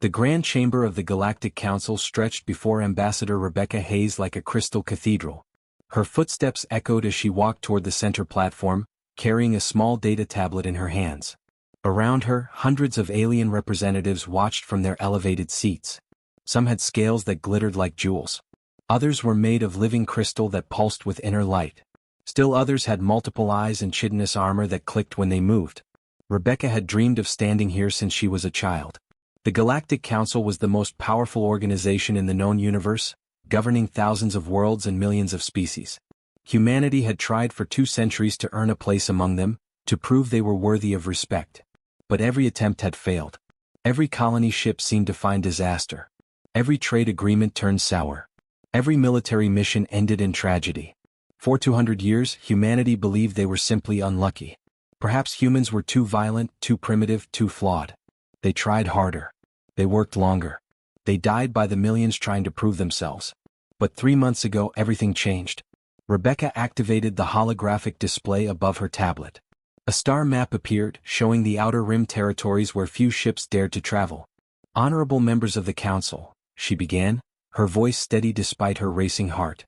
The grand chamber of the Galactic Council stretched before Ambassador Rebecca Hayes like a crystal cathedral. Her footsteps echoed as she walked toward the center platform, carrying a small data tablet in her hands. Around her, hundreds of alien representatives watched from their elevated seats. Some had scales that glittered like jewels. Others were made of living crystal that pulsed with inner light. Still others had multiple eyes and chitinous armor that clicked when they moved. Rebecca had dreamed of standing here since she was a child. The Galactic Council was the most powerful organization in the known universe, governing thousands of worlds and millions of species. Humanity had tried for 2 centuries to earn a place among them, to prove they were worthy of respect. But every attempt had failed. Every colony ship seemed to find disaster. Every trade agreement turned sour. Every military mission ended in tragedy. For 200 years, humanity believed they were simply unlucky. Perhaps humans were too violent, too primitive, too flawed. They tried harder. They worked longer. They died by the millions trying to prove themselves. But 3 months ago, everything changed. Rebecca activated the holographic display above her tablet. A star map appeared, showing the outer rim territories where few ships dared to travel. "Honorable members of the Council," she began, her voice steady despite her racing heart.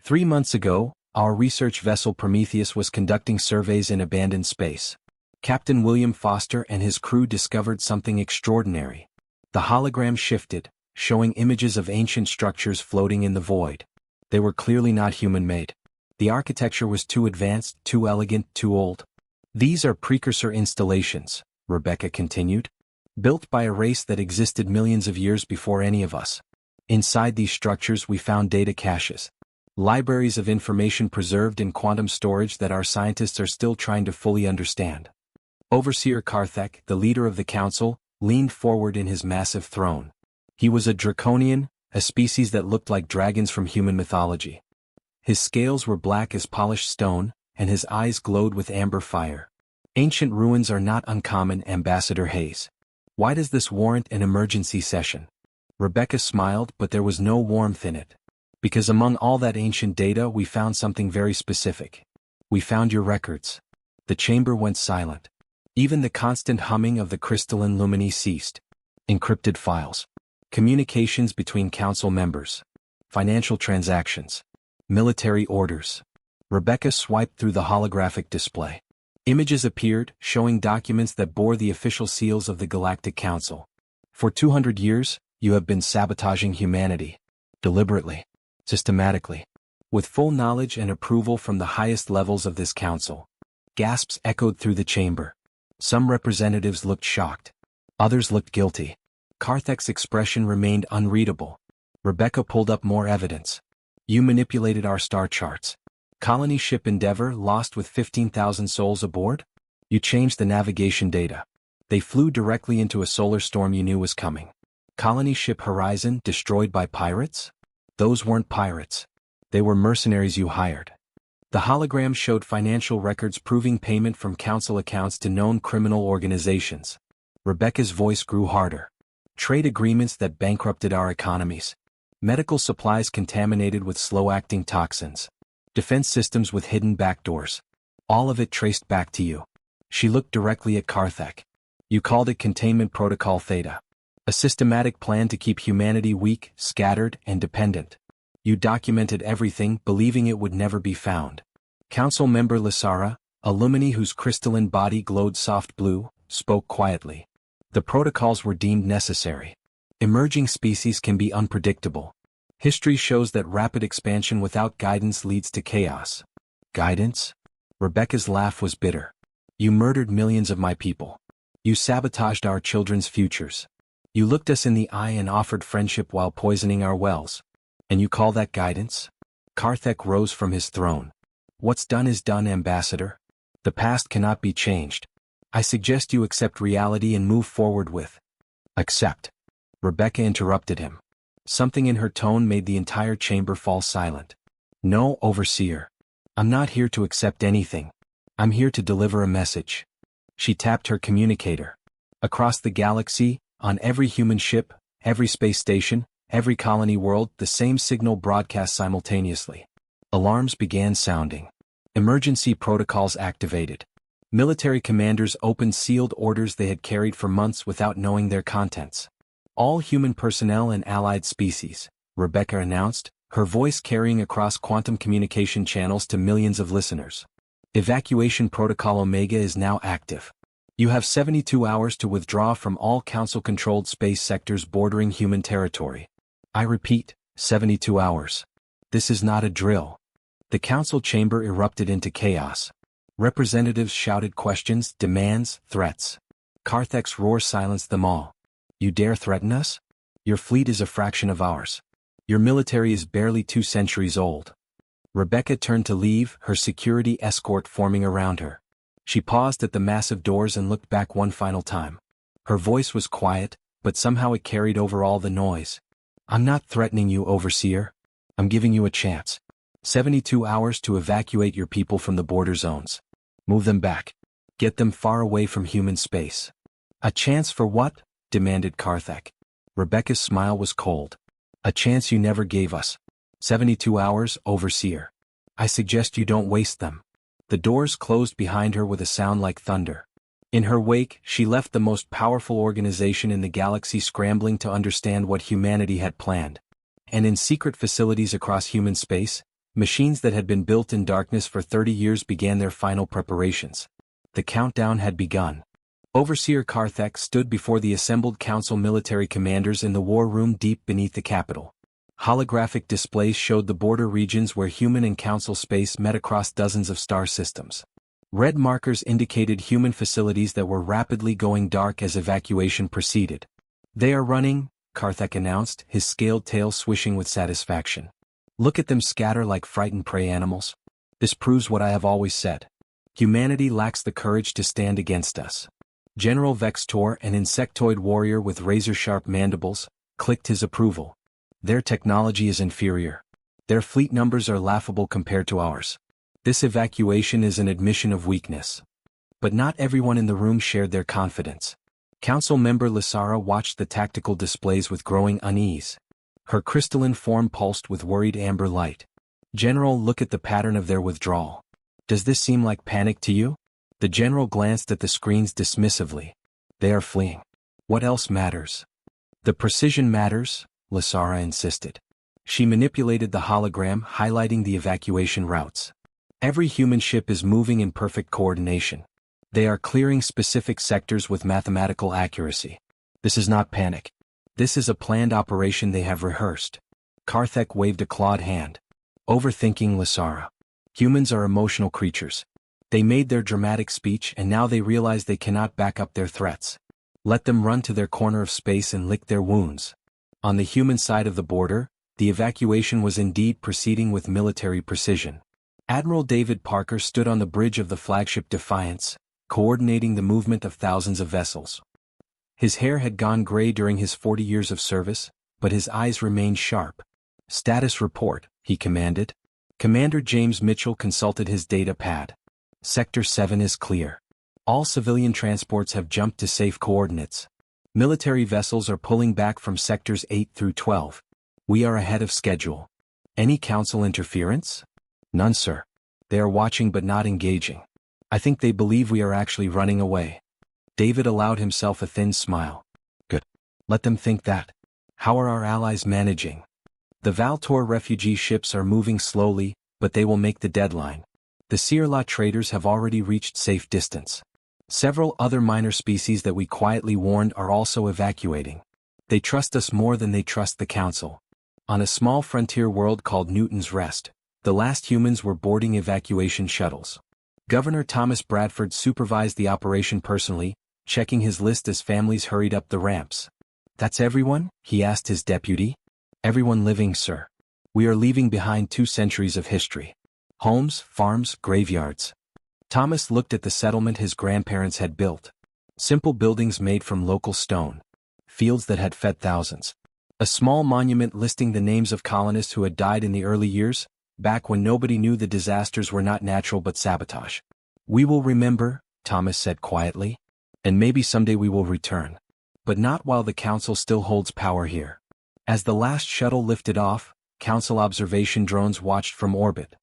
3 months ago, our research vessel Prometheus was conducting surveys in abandoned space. Captain William Foster and his crew discovered something extraordinary. The hologram shifted, showing images of ancient structures floating in the void. They were clearly not human-made. The architecture was too advanced, too elegant, too old. "These are precursor installations," Rebecca continued, "built by a race that existed millions of years before any of us. Inside these structures we found data caches, libraries of information preserved in quantum storage that our scientists are still trying to fully understand." Overseer Karthek, the leader of the council, leaned forward in his massive throne. He was a draconian, a species that looked like dragons from human mythology. His scales were black as polished stone, and his eyes glowed with amber fire. "Ancient ruins are not uncommon, Ambassador Hayes. Why does this warrant an emergency session?" Rebecca smiled, but there was no warmth in it. "Because among all that ancient data we found something very specific. We found your records." The chamber went silent. Even the constant humming of the crystalline lumini ceased. Encrypted files. Communications between council members. Financial transactions. Military orders. Rebecca swiped through the holographic display. Images appeared, showing documents that bore the official seals of the Galactic Council. "For 200 years, you have been sabotaging humanity. Deliberately. Systematically. With full knowledge and approval from the highest levels of this council." Gasps echoed through the chamber. Some representatives looked shocked. Others looked guilty. Karthek's expression remained unreadable. Rebecca pulled up more evidence. "You manipulated our star charts. Colony ship Endeavour lost with 15,000 souls aboard? You changed the navigation data. They flew directly into a solar storm you knew was coming. Colony ship Horizon destroyed by pirates? Those weren't pirates. They were mercenaries you hired." The hologram showed financial records proving payment from council accounts to known criminal organizations. Rebecca's voice grew harder. "Trade agreements that bankrupted our economies. Medical supplies contaminated with slow-acting toxins. Defense systems with hidden backdoors. All of it traced back to you." She looked directly at Karthek. "You called it Containment Protocol Theta. A systematic plan to keep humanity weak, scattered, and dependent. You documented everything, believing it would never be found." Council member Lysara, a lumini whose crystalline body glowed soft blue, spoke quietly. "The protocols were deemed necessary. Emerging species can be unpredictable. History shows that rapid expansion without guidance leads to chaos." "Guidance?" Rebecca's laugh was bitter. "You murdered millions of my people. You sabotaged our children's futures. You looked us in the eye and offered friendship while poisoning our wells. And you call that guidance?" Karthek rose from his throne. "What's done is done, Ambassador. The past cannot be changed. I suggest you accept reality and move forward with." "Accept." Rebecca interrupted him. Something in her tone made the entire chamber fall silent. "No, Overseer. I'm not here to accept anything. I'm here to deliver a message." She tapped her communicator. Across the galaxy, on every human ship, every space station, every colony world, the same signal broadcast simultaneously. Alarms began sounding. Emergency protocols activated. Military commanders opened sealed orders they had carried for months without knowing their contents. All human personnel and allied species, Rebecca announced, her voice carrying across quantum communication channels to millions of listeners. Evacuation Protocol Omega is now active. You have 72 hours to withdraw from all Council-controlled space sectors bordering human territory. I repeat, 72 hours. This is not a drill. The Council chamber erupted into chaos. Representatives shouted questions, demands, threats. Karthek's roar silenced them all. You dare threaten us? Your fleet is a fraction of ours. Your military is barely 2 centuries old. Rebecca turned to leave, her security escort forming around her. She paused at the massive doors and looked back one final time. Her voice was quiet, but somehow it carried over all the noise. I'm not threatening you, Overseer. I'm giving you a chance. 72 hours to evacuate your people from the border zones. Move them back. Get them far away from human space. A chance for what? Demanded Karthek. Rebecca's smile was cold. A chance you never gave us. 72 hours, Overseer. I suggest you don't waste them. The doors closed behind her with a sound like thunder. In her wake, she left the most powerful organization in the galaxy scrambling to understand what humanity had planned. And in secret facilities across human space, machines that had been built in darkness for 30 years began their final preparations. The countdown had begun. Overseer Karthek stood before the assembled Council military commanders in the war room deep beneath the capital. Holographic displays showed the border regions where human and Council space met across dozens of star systems. Red markers indicated human facilities that were rapidly going dark as evacuation proceeded. They are running, Karthek announced, his scaled tail swishing with satisfaction. Look at them scatter like frightened prey animals. This proves what I have always said. Humanity lacks the courage to stand against us. General Vextor, an insectoid warrior with razor-sharp mandibles, clicked his approval. Their technology is inferior. Their fleet numbers are laughable compared to ours. This evacuation is an admission of weakness. But not everyone in the room shared their confidence. Council member Lysara watched the tactical displays with growing unease. Her crystalline form pulsed with worried amber light. General, look at the pattern of their withdrawal. Does this seem like panic to you? The general glanced at the screens dismissively. They are fleeing. What else matters? The precision matters, Lysara insisted. She manipulated the hologram, highlighting the evacuation routes. Every human ship is moving in perfect coordination. They are clearing specific sectors with mathematical accuracy. This is not panic. This is a planned operation they have rehearsed. Karthek waved a clawed hand. Overthinking, Lysara. Humans are emotional creatures. They made their dramatic speech and now they realize they cannot back up their threats. Let them run to their corner of space and lick their wounds. On the human side of the border, the evacuation was indeed proceeding with military precision. Admiral David Parker stood on the bridge of the flagship Defiance, coordinating the movement of thousands of vessels. His hair had gone gray during his 40 years of service, but his eyes remained sharp. Status report, he commanded. Commander James Mitchell consulted his data pad. Sector 7 is clear. All civilian transports have jumped to safe coordinates. Military vessels are pulling back from sectors 8 through 12. We are ahead of schedule. Any Council interference? None, sir. They are watching but not engaging. I think they believe we are actually running away. David allowed himself a thin smile. Good. Let them think that. How are our allies managing? The Valtor refugee ships are moving slowly, but they will make the deadline. The Sirla traders have already reached safe distance. Several other minor species that we quietly warned are also evacuating. They trust us more than they trust the Council. On a small frontier world called Newton's Rest, the last humans were boarding evacuation shuttles. Governor Thomas Bradford supervised the operation personally, checking his list as families hurried up the ramps. That's everyone? He asked his deputy. Everyone living, sir. We are leaving behind 2 centuries of history. Homes, farms, graveyards. Thomas looked at the settlement his grandparents had built. Simple buildings made from local stone. Fields that had fed thousands. A small monument listing the names of colonists who had died in the early years, back when nobody knew the disasters were not natural but sabotage. We will remember, Thomas said quietly. And maybe someday we will return. But not while the Council still holds power here. As the last shuttle lifted off, Council observation drones watched from orbit.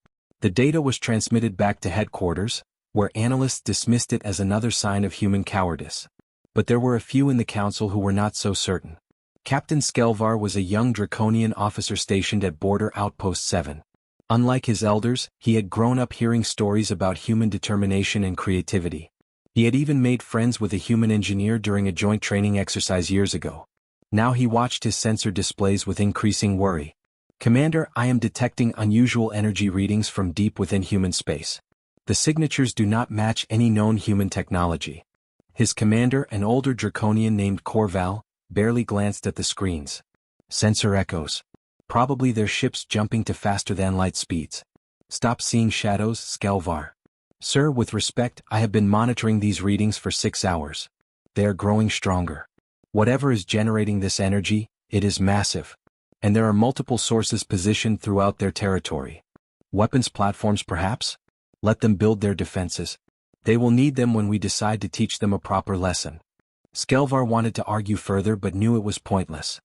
The data was transmitted back to headquarters, where analysts dismissed it as another sign of human cowardice. But there were a few in the Council who were not so certain. Captain Skelvar was a young Draconian officer stationed at Border Outpost 7. Unlike his elders, he had grown up hearing stories about human determination and creativity. He had even made friends with a human engineer during a joint training exercise years ago. Now he watched his sensor displays with increasing worry. "Commander, I am detecting unusual energy readings from deep within human space. The signatures do not match any known human technology." His commander, an older Draconian named Corval, barely glanced at the screens. "Sensor echoes. Probably their ships jumping to faster-than-light speeds. Stop seeing shadows, Skelvar." "Sir, with respect, I have been monitoring these readings for 6 hours. They are growing stronger. Whatever is generating this energy, it is massive. And there are multiple sources positioned throughout their territory. Weapons platforms perhaps? Let them build their defenses. They will need them when we decide to teach them a proper lesson." Skelvar wanted to argue further but knew it was pointless.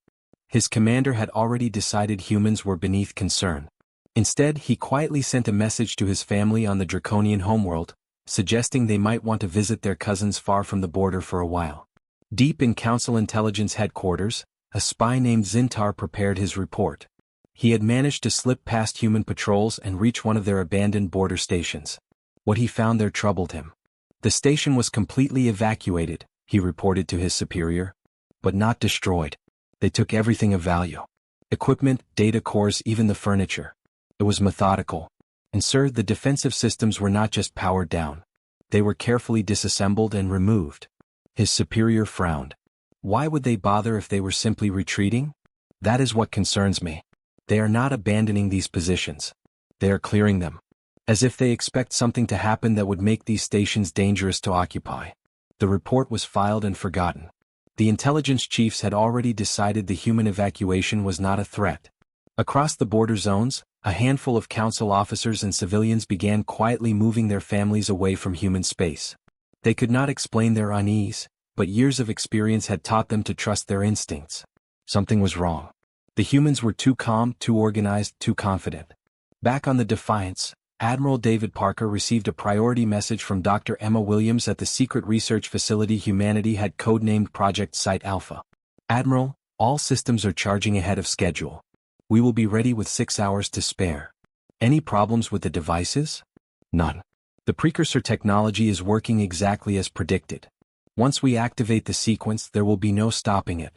His commander had already decided humans were beneath concern. Instead, he quietly sent a message to his family on the Draconian homeworld, suggesting they might want to visit their cousins far from the border for a while. Deep in Council Intelligence Headquarters, a spy named Zintar prepared his report. He had managed to slip past human patrols and reach one of their abandoned border stations. What he found there troubled him. The station was completely evacuated, he reported to his superior. But not destroyed. They took everything of value. Equipment, data cores, even the furniture. It was methodical. And sir, the defensive systems were not just powered down. They were carefully disassembled and removed. His superior frowned. Why would they bother if they were simply retreating? That is what concerns me. They are not abandoning these positions. They are clearing them. As if they expect something to happen that would make these stations dangerous to occupy. The report was filed and forgotten. The intelligence chiefs had already decided the human evacuation was not a threat. Across the border zones, a handful of council officers and civilians began quietly moving their families away from human space. They could not explain their unease, but years of experience had taught them to trust their instincts. Something was wrong. The humans were too calm, too organized, too confident. Back on the Defiance, Admiral David Parker received a priority message from Dr. Emma Williams at the secret research facility humanity had codenamed Project Site Alpha. "Admiral, all systems are charging ahead of schedule. We will be ready with 6 hours to spare. Any problems with the devices?" "None. The precursor technology is working exactly as predicted. Once we activate the sequence, there will be no stopping it.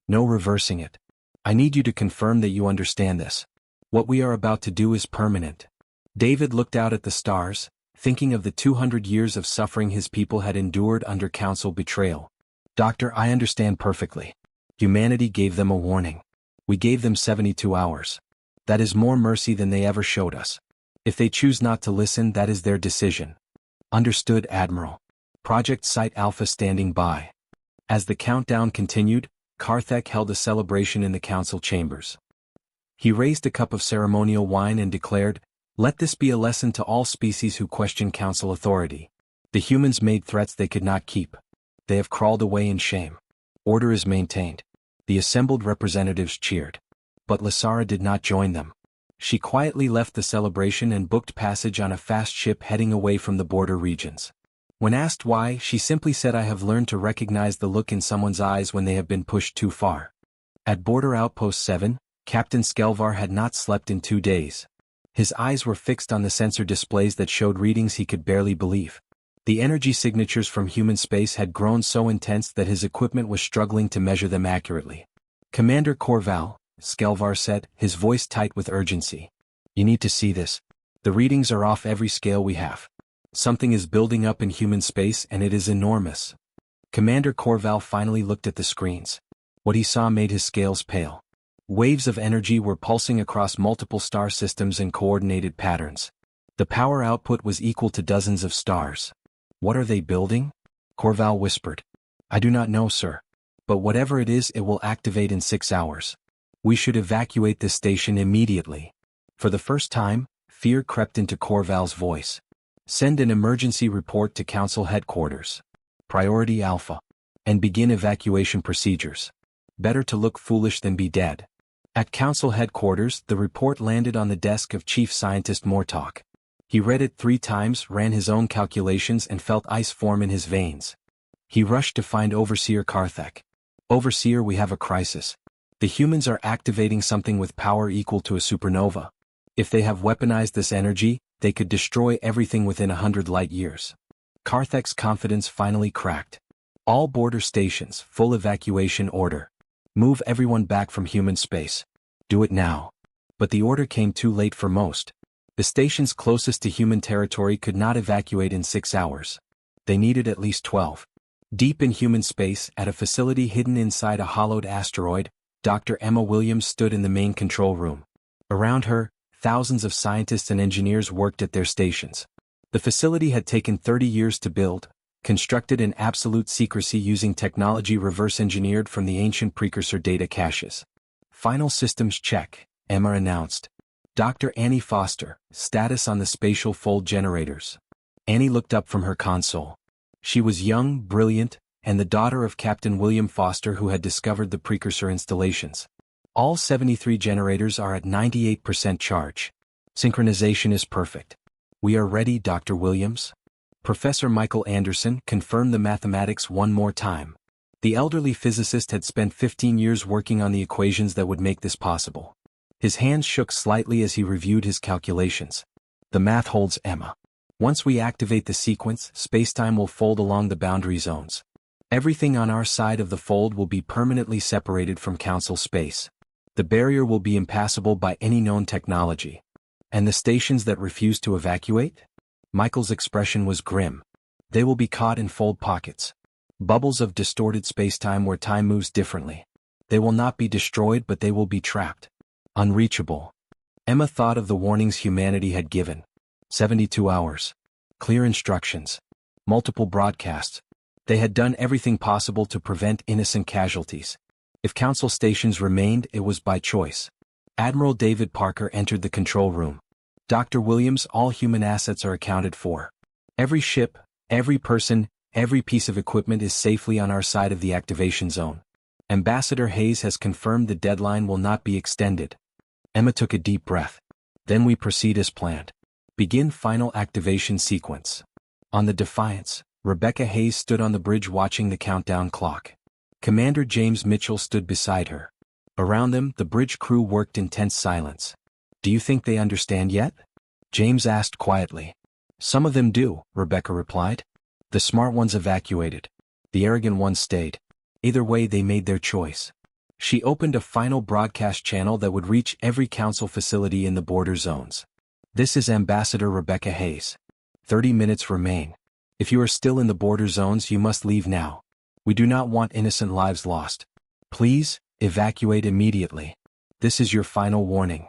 No reversing it. I need you to confirm that you understand this. What we are about to do is permanent." David looked out at the stars, thinking of the 200 years of suffering his people had endured under Council betrayal. "Doctor, I understand perfectly. Humanity gave them a warning. We gave them 72 hours. That is more mercy than they ever showed us. If they choose not to listen, that is their decision." "Understood, Admiral. Project Site Alpha standing by." As the countdown continued, Karthek held a celebration in the council chambers. He raised a cup of ceremonial wine and declared, "Let this be a lesson to all species who question council authority. The humans made threats they could not keep. They have crawled away in shame. Order is maintained." The assembled representatives cheered. But Lasara did not join them. She quietly left the celebration and booked passage on a fast ship heading away from the border regions. When asked why, she simply said, "I have learned to recognize the look in someone's eyes when they have been pushed too far." At Border Outpost 7, Captain Skelvar had not slept in 2 days. His eyes were fixed on the sensor displays that showed readings he could barely believe. The energy signatures from human space had grown so intense that his equipment was struggling to measure them accurately. "Commander Corval," Skelvar said, his voice tight with urgency. "You need to see this. The readings are off every scale we have. Something is building up in human space and it is enormous." Commander Corval finally looked at the screens. What he saw made his scales pale. Waves of energy were pulsing across multiple star systems in coordinated patterns. The power output was equal to dozens of stars. "What are they building?" Corval whispered. "I do not know, sir. But whatever it is, it will activate in 6 hours. We should evacuate this station immediately." For the first time, fear crept into Corval's voice. "Send an emergency report to Council Headquarters. Priority Alpha. And begin evacuation procedures. Better to look foolish than be dead." At Council Headquarters, the report landed on the desk of Chief Scientist Mortok. He read it 3 times, ran his own calculations and felt ice form in his veins. He rushed to find Overseer Karthek. "Overseer, we have a crisis. The humans are activating something with power equal to a supernova. If they have weaponized this energy, they could destroy everything within 100 light years. Karthek's confidence finally cracked. All border stations, full evacuation order. Move everyone back from human space. Do it now. But the order came too late for most. The stations closest to human territory could not evacuate in 6 hours. They needed at least 12. Deep in human space, at a facility hidden inside a hollowed asteroid, Dr. Emma Williams stood in the main control room. Around her, thousands of scientists and engineers worked at their stations. The facility had taken 30 years to build, constructed in absolute secrecy using technology reverse-engineered from the ancient precursor data caches. Final systems check, Emma announced. Dr. Annie Foster, status on the spatial fold generators. Annie looked up from her console. She was young, brilliant, and the daughter of Captain William Foster, who had discovered the precursor installations. All 73 generators are at 98% charge. Synchronization is perfect. We are ready, Dr. Williams. Professor Michael Anderson confirmed the mathematics one more time. The elderly physicist had spent 15 years working on the equations that would make this possible. His hands shook slightly as he reviewed his calculations. The math holds, Emma. Once we activate the sequence, spacetime will fold along the boundary zones. Everything on our side of the fold will be permanently separated from Council space. The barrier will be impassable by any known technology. And the stations that refuse to evacuate? Michael's expression was grim. They will be caught in fold pockets. Bubbles of distorted spacetime where time moves differently. They will not be destroyed, but they will be trapped. Unreachable. Emma thought of the warnings humanity had given. 72 hours. Clear instructions. Multiple broadcasts. They had done everything possible to prevent innocent casualties. If Council stations remained, it was by choice. Admiral David Parker entered the control room. Dr. Williams, all human assets are accounted for. Every ship, every person, every piece of equipment is safely on our side of the activation zone. Ambassador Hayes has confirmed the deadline will not be extended. Emma took a deep breath. Then we proceed as planned. Begin final activation sequence. On the Defiance, Rebecca Hayes stood on the bridge watching the countdown clock. Commander James Mitchell stood beside her. Around them, the bridge crew worked in tense silence. Do you think they understand yet? James asked quietly. Some of them do, Rebecca replied. The smart ones evacuated. The arrogant ones stayed. Either way, they made their choice. She opened a final broadcast channel that would reach every Council facility in the border zones. This is Ambassador Rebecca Hayes. 30 minutes remain. If you are still in the border zones, you must leave now. We do not want innocent lives lost. Please, evacuate immediately. This is your final warning.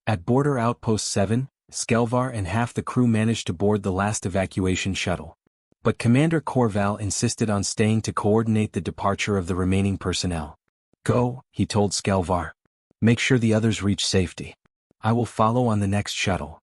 At Border Outpost 7, Skelvar and half the crew managed to board the last evacuation shuttle. But Commander Corval insisted on staying to coordinate the departure of the remaining personnel. Go, he told Skelvar. Make sure the others reach safety. I will follow on the next shuttle.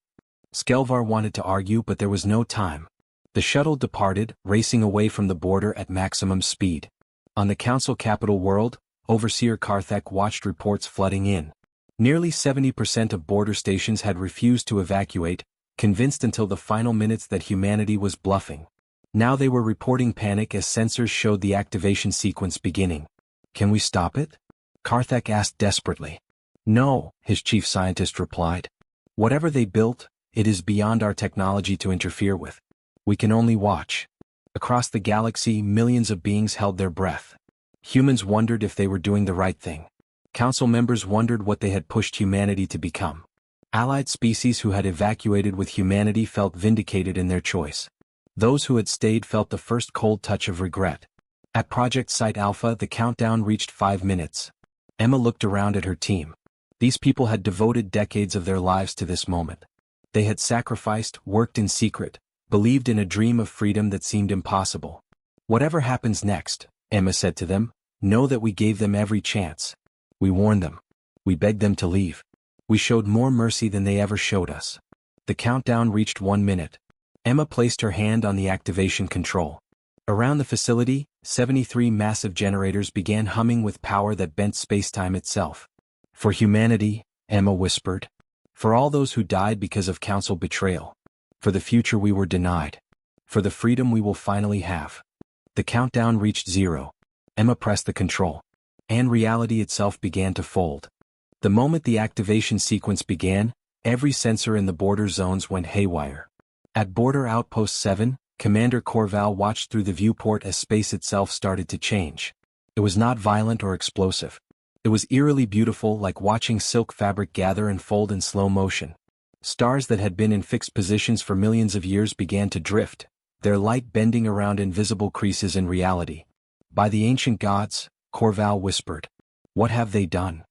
Skelvar wanted to argue, but there was no time. The shuttle departed, racing away from the border at maximum speed. On the Council capital world, Overseer Karthek watched reports flooding in. Nearly 70% of border stations had refused to evacuate, convinced until the final minutes that humanity was bluffing. Now they were reporting panic as sensors showed the activation sequence beginning. Can we stop it? Karthek asked desperately. No, his chief scientist replied. Whatever they built, it is beyond our technology to interfere with. We can only watch. Across the galaxy, millions of beings held their breath. Humans wondered if they were doing the right thing. Council members wondered what they had pushed humanity to become. Allied species who had evacuated with humanity felt vindicated in their choice. Those who had stayed felt the first cold touch of regret. At Project Site Alpha, the countdown reached 5 minutes. Emma looked around at her team. These people had devoted decades of their lives to this moment. They had sacrificed, worked in secret, believed in a dream of freedom that seemed impossible. Whatever happens next, Emma said to them, know that we gave them every chance. We warned them. We begged them to leave. We showed more mercy than they ever showed us. The countdown reached 1 minute. Emma placed her hand on the activation control. Around the facility, 73 massive generators began humming with power that bent spacetime itself. For humanity, Emma whispered. For all those who died because of Council betrayal. For the future we were denied. For the freedom we will finally have. The countdown reached 0. Emma pressed the control. and reality itself began to fold. The moment the activation sequence began, every sensor in the border zones went haywire. At Border Outpost 7, Commander Corval watched through the viewport as space itself started to change. It was not violent or explosive. It was eerily beautiful, like watching silk fabric gather and fold in slow motion. Stars that had been in fixed positions for millions of years began to drift, their light bending around invisible creases in reality. By the ancient gods, Corval whispered. What have they done?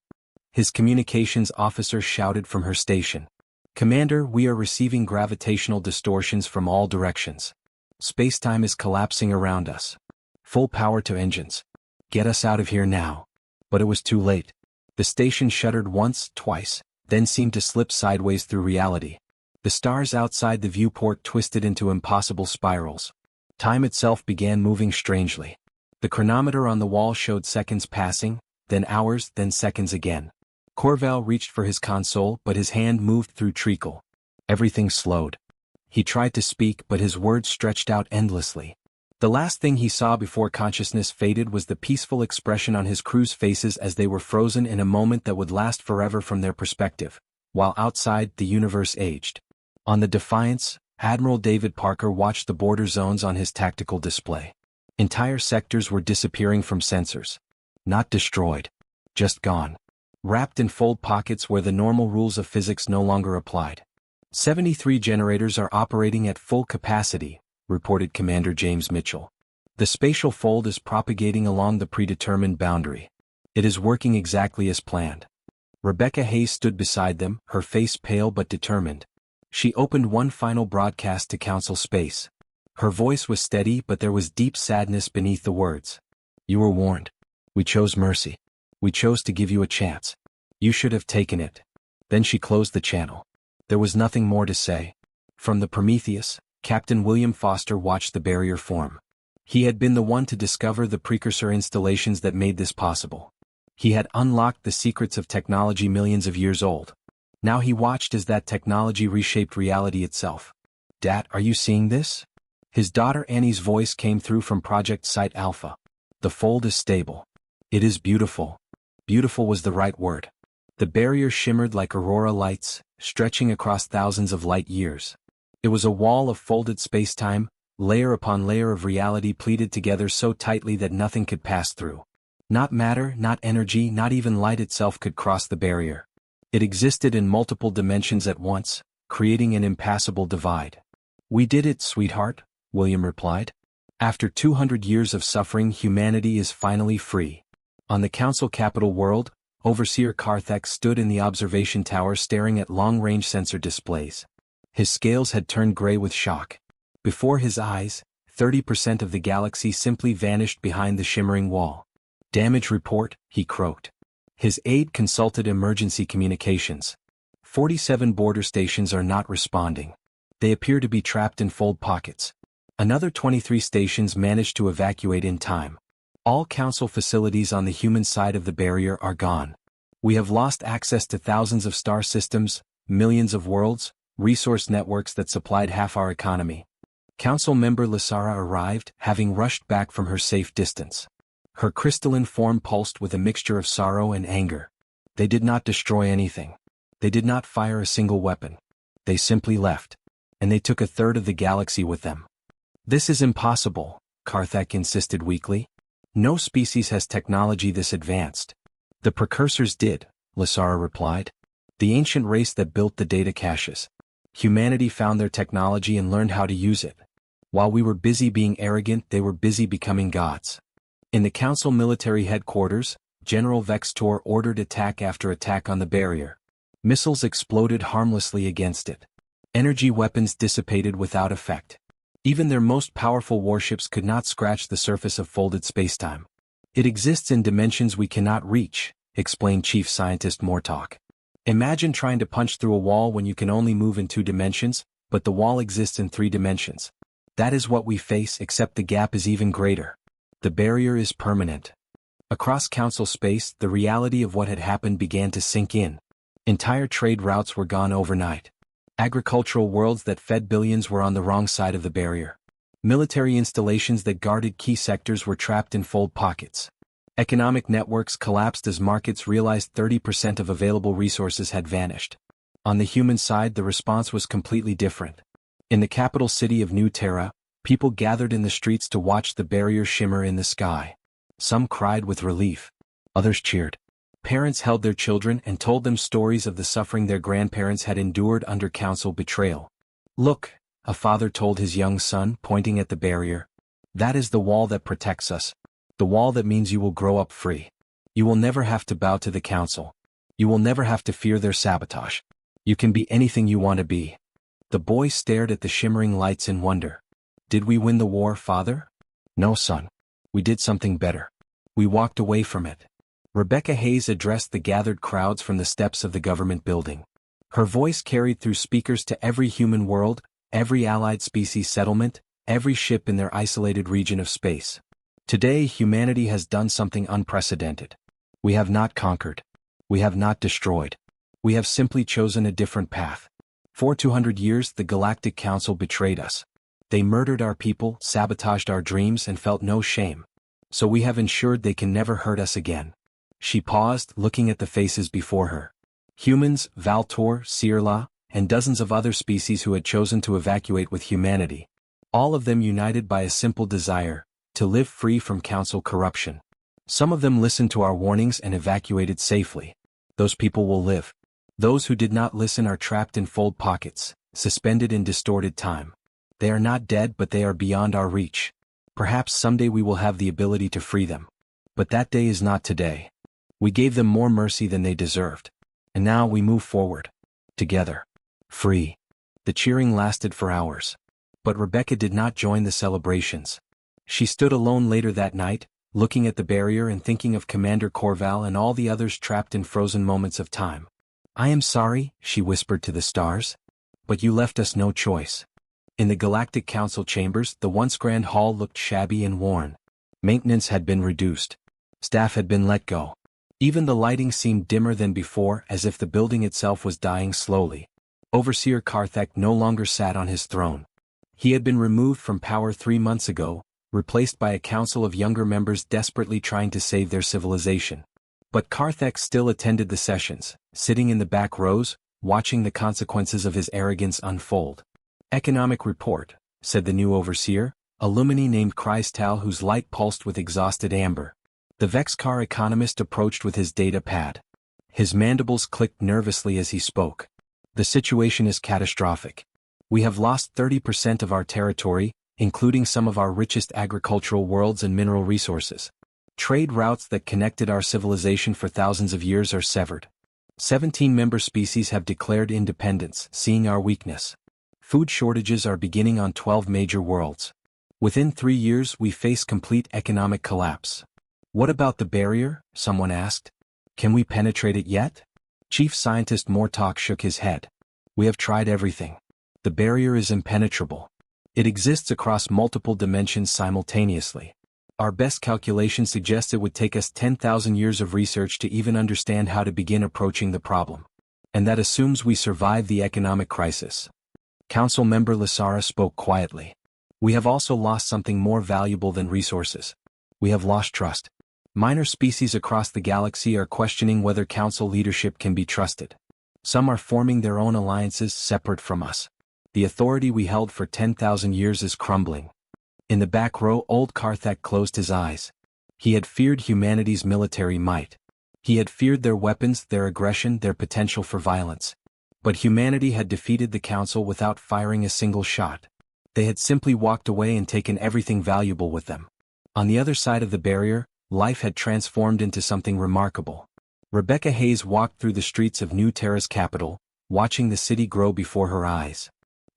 His communications officer shouted from her station. Commander, we are receiving gravitational distortions from all directions. Spacetime is collapsing around us. Full power to engines. Get us out of here now. But it was too late. The station shuddered once, twice, then seemed to slip sideways through reality. The stars outside the viewport twisted into impossible spirals. Time itself began moving strangely. The chronometer on the wall showed seconds passing, then hours, then seconds again. Corval reached for his console, but his hand moved through treacle. Everything slowed. He tried to speak, but his words stretched out endlessly. The last thing he saw before consciousness faded was the peaceful expression on his crew's faces as they were frozen in a moment that would last forever from their perspective, while outside, the universe aged. On the Defiance, Admiral David Parker watched the border zones on his tactical display. Entire sectors were disappearing from sensors. Not destroyed. Just gone. Wrapped in fold pockets where the normal rules of physics no longer applied. 73 generators are operating at full capacity, reported Commander James Mitchell. The spatial fold is propagating along the predetermined boundary. It is working exactly as planned. Rebecca Hayes stood beside them, her face pale but determined. She opened one final broadcast to Council Space. Her voice was steady, but there was deep sadness beneath the words. You were warned. We chose mercy. We chose to give you a chance. You should have taken it. Then she closed the channel. There was nothing more to say. From the Prometheus, Captain William Foster watched the barrier form. He had been the one to discover the precursor installations that made this possible. He had unlocked the secrets of technology millions of years old. Now he watched as that technology reshaped reality itself. Dad, are you seeing this? His daughter Annie's voice came through from Project Site Alpha. The fold is stable. It is beautiful. Beautiful was the right word. The barrier shimmered like aurora lights, stretching across thousands of light years. It was a wall of folded spacetime, layer upon layer of reality pleated together so tightly that nothing could pass through. Not matter, not energy, not even light itself could cross the barrier. It existed in multiple dimensions at once, creating an impassable divide. We did it, sweetheart, William replied. After 200 years of suffering, humanity is finally free. On the Council capital world, Overseer Karthek stood in the observation tower staring at long-range sensor displays. His scales had turned gray with shock. Before his eyes, 30% of the galaxy simply vanished behind the shimmering wall. Damage report, he croaked. His aide consulted emergency communications. 47 border stations are not responding. They appear to be trapped in fold pockets. Another 23 stations managed to evacuate in time. All Council facilities on the human side of the barrier are gone. We have lost access to thousands of star systems, millions of worlds, resource networks that supplied half our economy. Council member Lysara arrived, having rushed back from her safe distance. Her crystalline form pulsed with a mixture of sorrow and anger. They did not destroy anything. They did not fire a single weapon. They simply left. And they took a third of the galaxy with them. This is impossible, Karthek insisted weakly. No species has technology this advanced. The precursors did, Lysara replied. The ancient race that built the data caches. Humanity found their technology and learned how to use it. While we were busy being arrogant, they were busy becoming gods. In the Council military headquarters, General Vextor ordered attack after attack on the barrier. Missiles exploded harmlessly against it. Energy weapons dissipated without effect. Even their most powerful warships could not scratch the surface of folded spacetime. It exists in dimensions we cannot reach, explained Chief Scientist Mortok. Imagine trying to punch through a wall when you can only move in 2 dimensions, but the wall exists in 3 dimensions. That is what we face, except the gap is even greater. The barrier is permanent. Across Council space, the reality of what had happened began to sink in. Entire trade routes were gone overnight. Agricultural worlds that fed billions were on the wrong side of the barrier. Military installations that guarded key sectors were trapped in fold pockets. Economic networks collapsed as markets realized 30% of available resources had vanished. On the human side, the response was completely different. In the capital city of New Terra, people gathered in the streets to watch the barrier shimmer in the sky. Some cried with relief. Others cheered. Parents held their children and told them stories of the suffering their grandparents had endured under council betrayal. "Look," a father told his young son, pointing at the barrier. "That is the wall that protects us. The wall that means you will grow up free. You will never have to bow to the council. You will never have to fear their sabotage. You can be anything you want to be." The boy stared at the shimmering lights in wonder. "Did we win the war, father?" "No, son. We did something better. We walked away from it." Rebecca Hayes addressed the gathered crowds from the steps of the government building. Her voice carried through speakers to every human world, every allied species settlement, every ship in their isolated region of space. "Today humanity has done something unprecedented. We have not conquered. We have not destroyed. We have simply chosen a different path. For 200 years the Galactic Council betrayed us. They murdered our people, sabotaged our dreams, and felt no shame. So we have ensured they can never hurt us again." She paused, looking at the faces before her. Humans, Valtor, Sirla, and dozens of other species who had chosen to evacuate with humanity. All of them united by a simple desire: to live free from council corruption. Some of them listened to our warnings and evacuated safely. Those people will live. Those who did not listen are trapped in fold pockets, suspended in distorted time. They are not dead, but they are beyond our reach. Perhaps someday we will have the ability to free them. But that day is not today. We gave them more mercy than they deserved. And now we move forward. Together. Free. The cheering lasted for hours. But Rebecca did not join the celebrations. She stood alone later that night, looking at the barrier and thinking of Commander Corval and all the others trapped in frozen moments of time. "I am sorry," she whispered to the stars. "But you left us no choice." In the Galactic Council chambers, the once grand hall looked shabby and worn. Maintenance had been reduced. Staff had been let go. Even the lighting seemed dimmer than before, as if the building itself was dying slowly. Overseer Karthek no longer sat on his throne. He had been removed from power 3 months ago, replaced by a council of younger members desperately trying to save their civilization. But Karthek still attended the sessions, sitting in the back rows, watching the consequences of his arrogance unfold. "Economic report," said the new overseer, a Lumini named Chrystal whose light pulsed with exhausted amber. The Vexcar economist approached with his data pad. His mandibles clicked nervously as he spoke. "The situation is catastrophic. We have lost 30% of our territory, including some of our richest agricultural worlds and mineral resources. Trade routes that connected our civilization for thousands of years are severed. 17 member species have declared independence, seeing our weakness. Food shortages are beginning on 12 major worlds. Within 3 years we face complete economic collapse." "What about the barrier?" someone asked. "Can we penetrate it yet?" Chief Scientist Mortok shook his head. "We have tried everything. The barrier is impenetrable. It exists across multiple dimensions simultaneously. Our best calculations suggest it would take us 10,000 years of research to even understand how to begin approaching the problem. And that assumes we survive the economic crisis." Council member Lasara spoke quietly. "We have also lost something more valuable than resources. We have lost trust. Minor species across the galaxy are questioning whether council leadership can be trusted. Some are forming their own alliances separate from us. The authority we held for 10,000 years is crumbling." In the back row, old Karthek closed his eyes. He had feared humanity's military might. He had feared their weapons, their aggression, their potential for violence. But humanity had defeated the council without firing a single shot. They had simply walked away and taken everything valuable with them. On the other side of the barrier, life had transformed into something remarkable. Rebecca Hayes walked through the streets of New Terra's capital, watching the city grow before her eyes.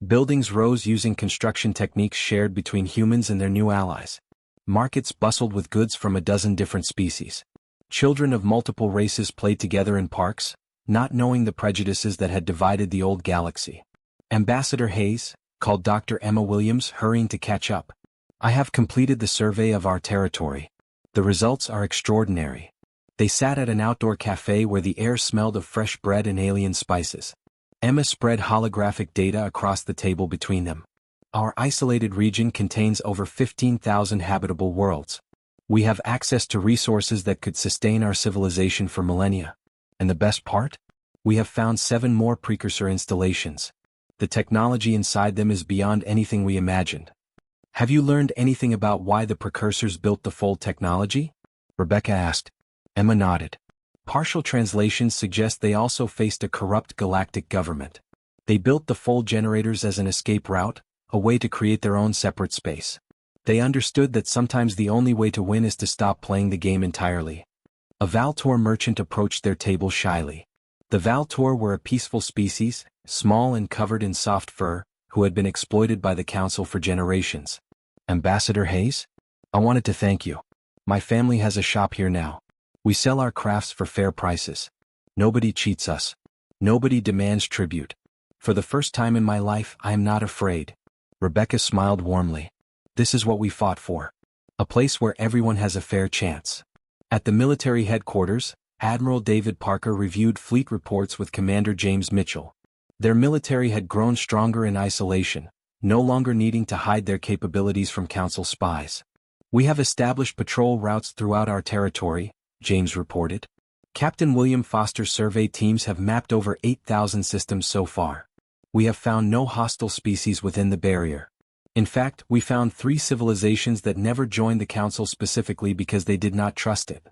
Buildings rose using construction techniques shared between humans and their new allies. Markets bustled with goods from a dozen different species. Children of multiple races played together in parks, not knowing the prejudices that had divided the old galaxy. Ambassador Hayes, called Dr. Emma Williams, hurrying to catch up. "I have completed the survey of our territory. The results are extraordinary." They sat at an outdoor cafe where the air smelled of fresh bread and alien spices. Emma spread holographic data across the table between them. "Our isolated region contains over 15,000 habitable worlds. We have access to resources that could sustain our civilization for millennia. And the best part? We have found 7 more precursor installations. The technology inside them is beyond anything we imagined. Have you learned anything about why the precursors built the fold technology? Rebecca asked. Emma nodded. Partial translations suggest they also faced a corrupt galactic government. They built the fold generators as an escape route, a way to create their own separate space. They understood that sometimes the only way to win is to stop playing the game entirely. A Valtor merchant approached their table shyly. The Valtor were a peaceful species, small and covered in soft fur, who had been exploited by the Council for generations. Ambassador Hayes? I wanted to thank you. My family has a shop here now. We sell our crafts for fair prices. Nobody cheats us. Nobody demands tribute. For the first time in my life, I am not afraid. Rebecca smiled warmly. This is what we fought for. A place where everyone has a fair chance. At the military headquarters, Admiral David Parker reviewed fleet reports with Commander James Mitchell. Their military had grown stronger in isolation, no longer needing to hide their capabilities from Council spies. We have established patrol routes throughout our territory, James reported. Captain William Foster's survey teams have mapped over 8,000 systems so far. We have found no hostile species within the barrier. In fact, we found 3 civilizations that never joined the Council specifically because they did not trust it.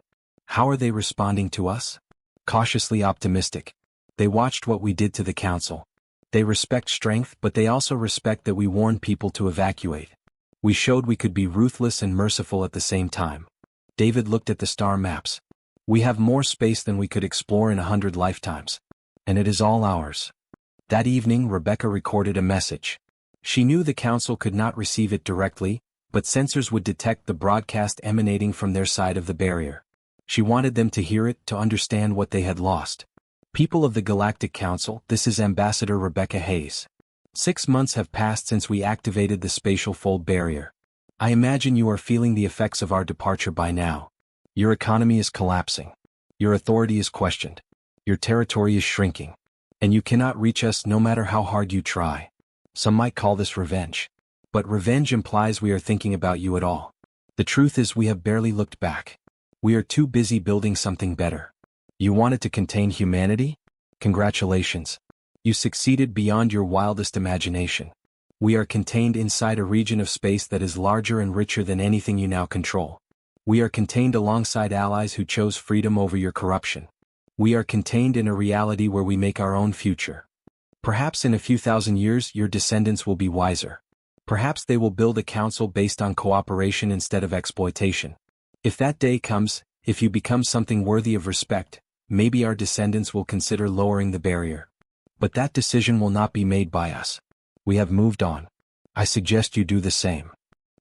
How are they responding to us? Cautiously optimistic. They watched what we did to the Council. They respect strength, but they also respect that we warned people to evacuate. We showed we could be ruthless and merciful at the same time. David looked at the star maps. We have more space than we could explore in 100 lifetimes. And it is all ours. That evening, Rebecca recorded a message. She knew the Council could not receive it directly, but sensors would detect the broadcast emanating from their side of the barrier. She wanted them to hear it, to understand what they had lost. People of the Galactic Council, this is Ambassador Rebecca Hayes. 6 months have passed since we activated the spatial fold barrier. I imagine you are feeling the effects of our departure by now. Your economy is collapsing. Your authority is questioned. Your territory is shrinking. And you cannot reach us no matter how hard you try. Some might call this revenge. But revenge implies we are thinking about you at all. The truth is we have barely looked back. We are too busy building something better. You wanted to contain humanity? Congratulations. You succeeded beyond your wildest imagination. We are contained inside a region of space that is larger and richer than anything you now control. We are contained alongside allies who chose freedom over your corruption. We are contained in a reality where we make our own future. Perhaps in a few thousand years your descendants will be wiser. Perhaps they will build a council based on cooperation instead of exploitation. If that day comes, if you become something worthy of respect, maybe our descendants will consider lowering the barrier. But that decision will not be made by us. We have moved on. I suggest you do the same.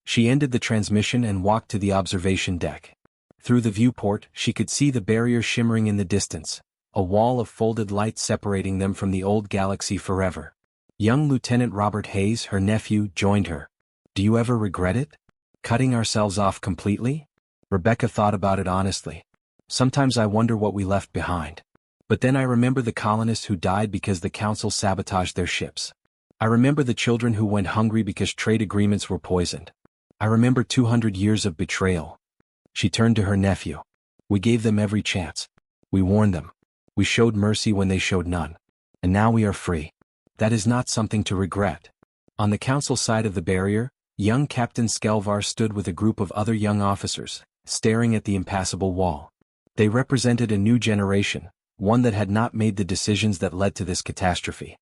She ended the transmission and walked to the observation deck. Through the viewport, she could see the barrier shimmering in the distance, a wall of folded light separating them from the old galaxy forever. Young Lieutenant Robert Hayes, her nephew, joined her. Do you ever regret it? Cutting ourselves off completely? Rebecca thought about it honestly. Sometimes I wonder what we left behind. But then I remember the colonists who died because the Council sabotaged their ships. I remember the children who went hungry because trade agreements were poisoned. I remember 200 years of betrayal. She turned to her nephew. We gave them every chance. We warned them. We showed mercy when they showed none. And now we are free. That is not something to regret. On the Council side of the barrier, young Captain Skelvar stood with a group of other young officers, staring at the impassable wall. They represented a new generation, one that had not made the decisions that led to this catastrophe.